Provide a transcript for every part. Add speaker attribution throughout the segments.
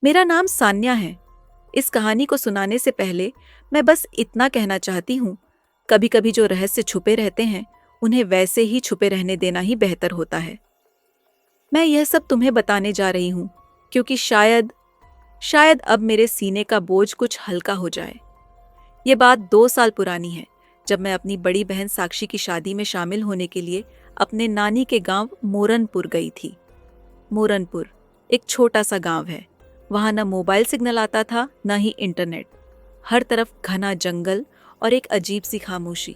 Speaker 1: मेरा नाम सान्या है। इस कहानी को सुनाने से पहले मैं बस इतना कहना चाहती हूँ, कभी कभी जो रहस्य छुपे रहते हैं उन्हें वैसे ही छुपे रहने देना ही बेहतर होता है। मैं यह सब तुम्हें बताने जा रही हूँ क्योंकि शायद शायद अब मेरे सीने का बोझ कुछ हल्का हो जाए। ये बात 2 साल पुरानी है, जब मैं अपनी बड़ी बहन साक्षी की शादी में शामिल होने के लिए अपने नानी के गांव मोरनपुर गई थी। मोरनपुर एक छोटा सा गांव है। वहां न मोबाइल सिग्नल आता था न ही इंटरनेट। हर तरफ घना जंगल और एक अजीब सी खामोशी।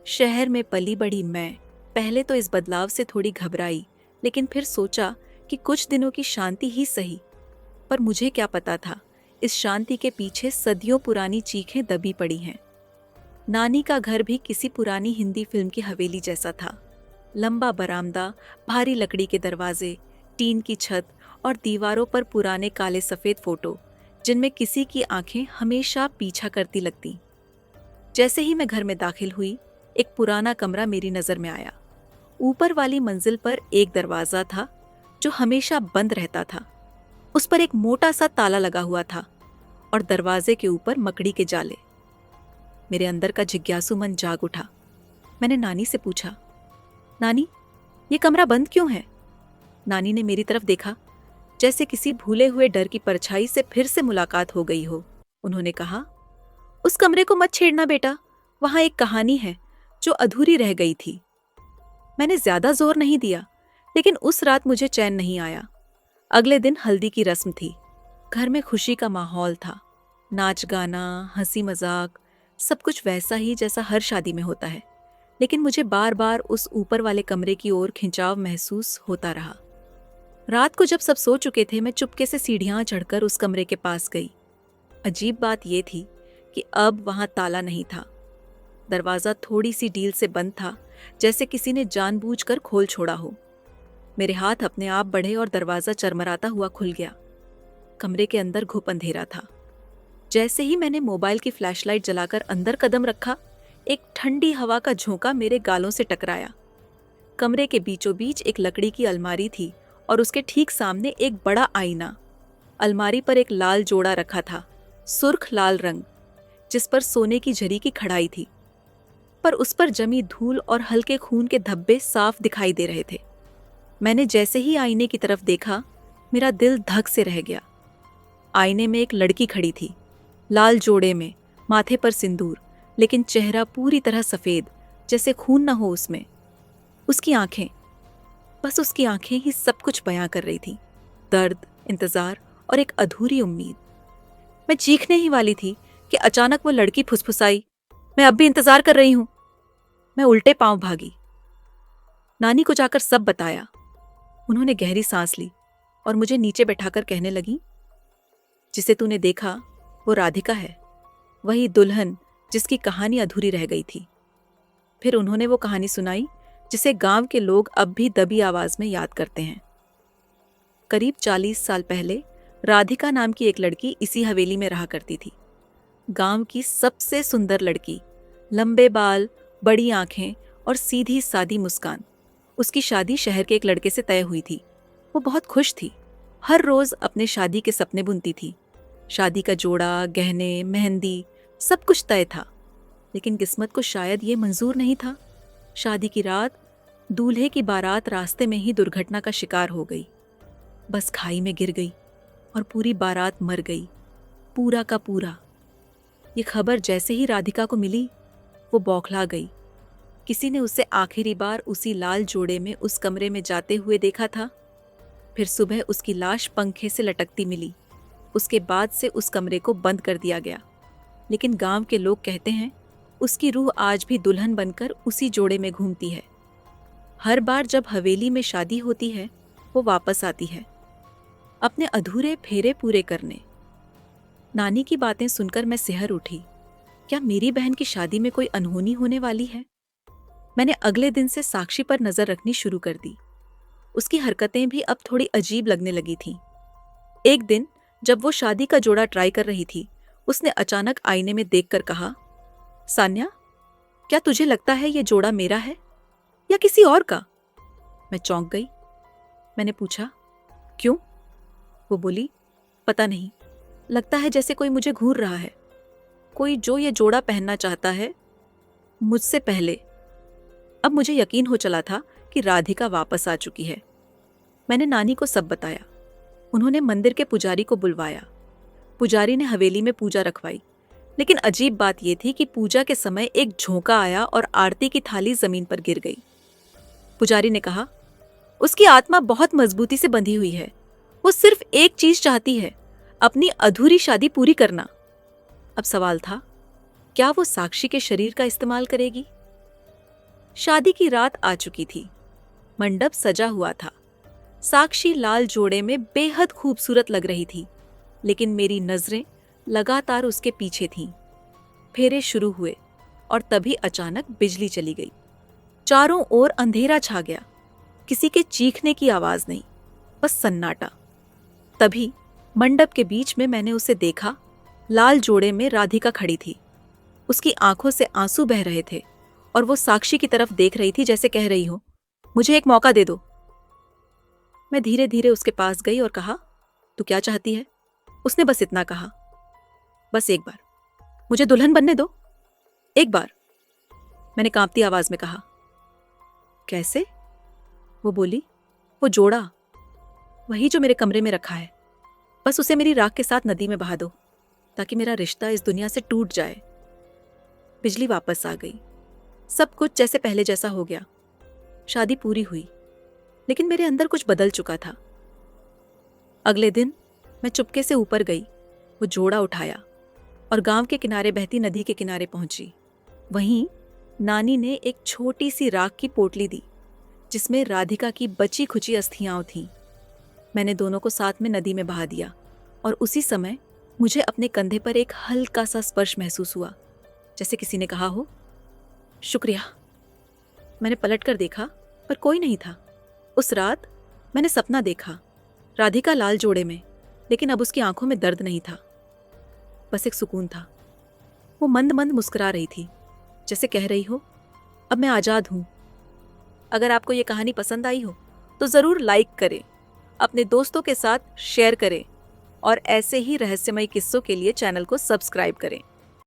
Speaker 1: शहर में पली बड़ी मैं पहले तो इस बदलाव से थोड़ी घबराई, लेकिन फिर सोचा कि कुछ दिनों की शांति ही सही। पर मुझे क्या पता था, इस शांति के पीछे सदियों पुरानी चीखें दबी पड़ी हैं। नानी का घर भी किसी पुरानी हिंदी फिल्म की हवेली जैसा था। लंबा बरामदा, भारी लकड़ी के दरवाजे, टीन की छत और दीवारों पर पुराने काले सफेद फोटो, जिनमें किसी की आंखें हमेशा पीछा करती लगती। जैसे ही मैं घर में दाखिल हुई, एक पुराना कमरा मेरी नजर में आया। ऊपर वाली मंजिल पर एक दरवाजा था जो हमेशा बंद रहता था। उस पर एक मोटा सा ताला लगा हुआ था और दरवाजे के ऊपर मकड़ी के जाले। मेरे अंदर का जिज्ञासु मन जाग उठा। मैंने नानी से पूछा, नानी, ये कमरा बंद क्यों है? नानी ने मेरी तरफ देखा, जैसे किसी भूले हुए डर की परछाई से फिर से मुलाकात हो गई हो। उन्होंने कहा, उस कमरे को मत छेड़ना बेटा, वहां एक कहानी है जो अधूरी रह गई थी। मैंने ज्यादा जोर नहीं दिया, लेकिन उस रात मुझे चैन नहीं आया। अगले दिन हल्दी की रस्म थी। घर में खुशी का माहौल था। नाच गाना, हंसी मजाक, सब कुछ वैसा ही जैसा हर शादी में होता है। लेकिन मुझे बार बार उस ऊपर वाले कमरे की ओर खिंचाव महसूस होता रहा। रात को जब सब सो चुके थे, मैं चुपके से सीढ़ियां चढ़कर उस कमरे के पास गई। अजीब बात यह थी कि अब वहां ताला नहीं था। दरवाजा थोड़ी सी ढील से बंद था, जैसे किसी ने जानबूझकर खोल छोड़ा हो। मेरे हाथ अपने आप बढ़े और दरवाजा चरमराता हुआ खुल गया। कमरे के अंदर घुप अंधेरा था। जैसे ही मैंने मोबाइल की फ्लैशलाइट जलाकर अंदर कदम रखा, एक ठंडी हवा का झोंका मेरे गालों से टकराया। कमरे के बीचों बीच एक लकड़ी की अलमारी थी और उसके ठीक सामने एक बड़ा आईना। अलमारी पर एक लाल जोड़ा रखा था, सुर्ख लाल रंग, जिस पर सोने की झरी की कढ़ाई थी। पर उस पर जमी धूल और हल्के खून के धब्बे साफ दिखाई दे रहे थे। मैंने जैसे ही आईने की तरफ देखा, मेरा दिल धक से रह गया। आईने में एक लड़की खड़ी थी, लाल जोड़े में, माथे पर सिंदूर, लेकिन चेहरा पूरी तरह सफेद, जैसे खून न हो उसमें। उसकी आंखें, बस उसकी आंखें ही सब कुछ बयां कर रही थी। दर्द, इंतजार और एक अधूरी उम्मीद। मैं चीखने ही वाली थी कि अचानक वो लड़की फुसफुसाई, मैं अब भी इंतजार कर रही हूं। मैं उल्टे पांव भागी। नानी को जाकर सब बताया। उन्होंने गहरी सांस ली और मुझे नीचे बैठाकर कहने लगी, जिसे तूने देखा वो राधिका है, वही दुल्हन जिसकी कहानी अधूरी रह गई थी। फिर उन्होंने वो कहानी सुनाई जिसे गांव के लोग अब भी दबी आवाज में याद करते हैं। करीब 40 साल पहले राधिका नाम की एक लड़की इसी हवेली में रहा करती थी। गांव की सबसे सुंदर लड़की, लंबे बाल, बड़ी आंखें और सीधी सादी मुस्कान। उसकी शादी शहर के एक लड़के से तय हुई थी। वो बहुत खुश थी। हर रोज अपने शादी के सपने बुनती थी। शादी का जोड़ा, गहने, मेहंदी, सब कुछ तय था। लेकिन किस्मत को शायद ये मंजूर नहीं था। शादी की रात दूल्हे की बारात रास्ते में ही दुर्घटना का शिकार हो गई। बस खाई में गिर गई और पूरी बारात मर गई, पूरा का पूरा। ये खबर जैसे ही राधिका को मिली, वो बौखला गई। किसी ने उसे आखिरी बार उसी लाल जोड़े में उस कमरे में जाते हुए देखा था। फिर सुबह उसकी लाश पंखे से लटकती मिली। उसके बाद से उस कमरे को बंद कर दिया गया। लेकिन गांव के लोग कहते हैं उसकी रूह आज भी दुल्हन बनकर उसी जोड़े में घूमती है। हर बार जब हवेली में शादी होती है, वो वापस आती है, अपने अधूरे फेरे पूरे करने। नानी की बातें सुनकर मैं सिहर उठी। क्या मेरी बहन की शादी में कोई अनहोनी होने वाली है? मैंने अगले दिन से साक्षी पर नजर रखनी शुरू कर दी। उसकी हरकतें भी अब थोड़ी अजीब लगने लगी थीं। एक दिन जब वो शादी का जोड़ा ट्राई कर रही थी, उसने अचानक आईने में देखकर कहा, सान्या, क्या तुझे लगता है ये जोड़ा मेरा है या किसी और का? मैं चौंक गई। मैंने पूछा, क्यों? वो बोली, पता नहीं, लगता है जैसे कोई मुझे घूर रहा है, कोई जो ये जोड़ा पहनना चाहता है मुझसे पहले। अब मुझे यकीन हो चला था कि राधिका वापस आ चुकी है। मैंने नानी को सब बताया। उन्होंने मंदिर के पुजारी को बुलवाया। पुजारी ने हवेली में पूजा रखवाई, लेकिन अजीब बात यह थी कि पूजा के समय एक झोंका आया और आरती की थाली जमीन पर गिर गई। पुजारी ने कहा, उसकी आत्मा बहुत मजबूती से बंधी हुई है, वो सिर्फ एक चीज चाहती है, अपनी अधूरी शादी पूरी करना। अब सवाल था, क्या वो साक्षी के शरीर का इस्तेमाल करेगी? शादी की रात आ चुकी थी। मंडप सजा हुआ था। साक्षी लाल जोड़े में बेहद खूबसूरत लग रही थी, लेकिन मेरी नजरें लगातार उसके पीछे थीं। फेरे शुरू हुए और तभी अचानक बिजली चली गई। चारों ओर अंधेरा छा गया। किसी के चीखने की आवाज नहीं, बस सन्नाटा। तभी मंडप के बीच में मैंने उसे देखा। लाल जोड़े में राधिका खड़ी थी। उसकी आंखों से आंसू बह रहे थे और वो साक्षी की तरफ देख रही थी, जैसे कह रही हो, मुझे एक मौका दे दो। मैं धीरे धीरे उसके पास गई और कहा, तू क्या चाहती है? उसने बस इतना कहा, बस एक बार मुझे दुल्हन बनने दो, एक बार। मैंने कांपती आवाज में कहा, कैसे? वो बोली, वो जोड़ा, वही जो मेरे कमरे में रखा है, बस उसे मेरी राख के साथ नदी में बहा दो, ताकि मेरा रिश्ता इस दुनिया से टूट जाए। बिजली वापस आ गई। सब कुछ जैसे पहले जैसा हो गया। शादी पूरी हुई, लेकिन मेरे अंदर कुछ बदल चुका था। अगले दिन मैं चुपके से ऊपर गई, वो जोड़ा उठाया और गांव के किनारे बहती नदी के किनारे पहुंची। वहीं नानी ने एक छोटी सी राख की पोटली दी, जिसमें राधिका की बची खुची अस्थियां थीं। मैंने दोनों को साथ में नदी में बहा दिया और उसी समय मुझे अपने कंधे पर एक हल्का सा स्पर्श महसूस हुआ, जैसे किसी ने कहा हो, शुक्रिया। मैंने पलटकर देखा, पर कोई नहीं था। उस रात मैंने सपना देखा, राधिका लाल जोड़े में, लेकिन अब उसकी आंखों में दर्द नहीं था, बस एक सुकून था। वो मंद मंद मुस्कुरा रही थी, जैसे कह रही हो, अब मैं आजाद हूं। अगर आपको ये कहानी पसंद आई हो तो जरूर लाइक करें, अपने दोस्तों के साथ शेयर करें और ऐसे ही रहस्यमय किस्सों के लिए चैनल को सब्सक्राइब करें।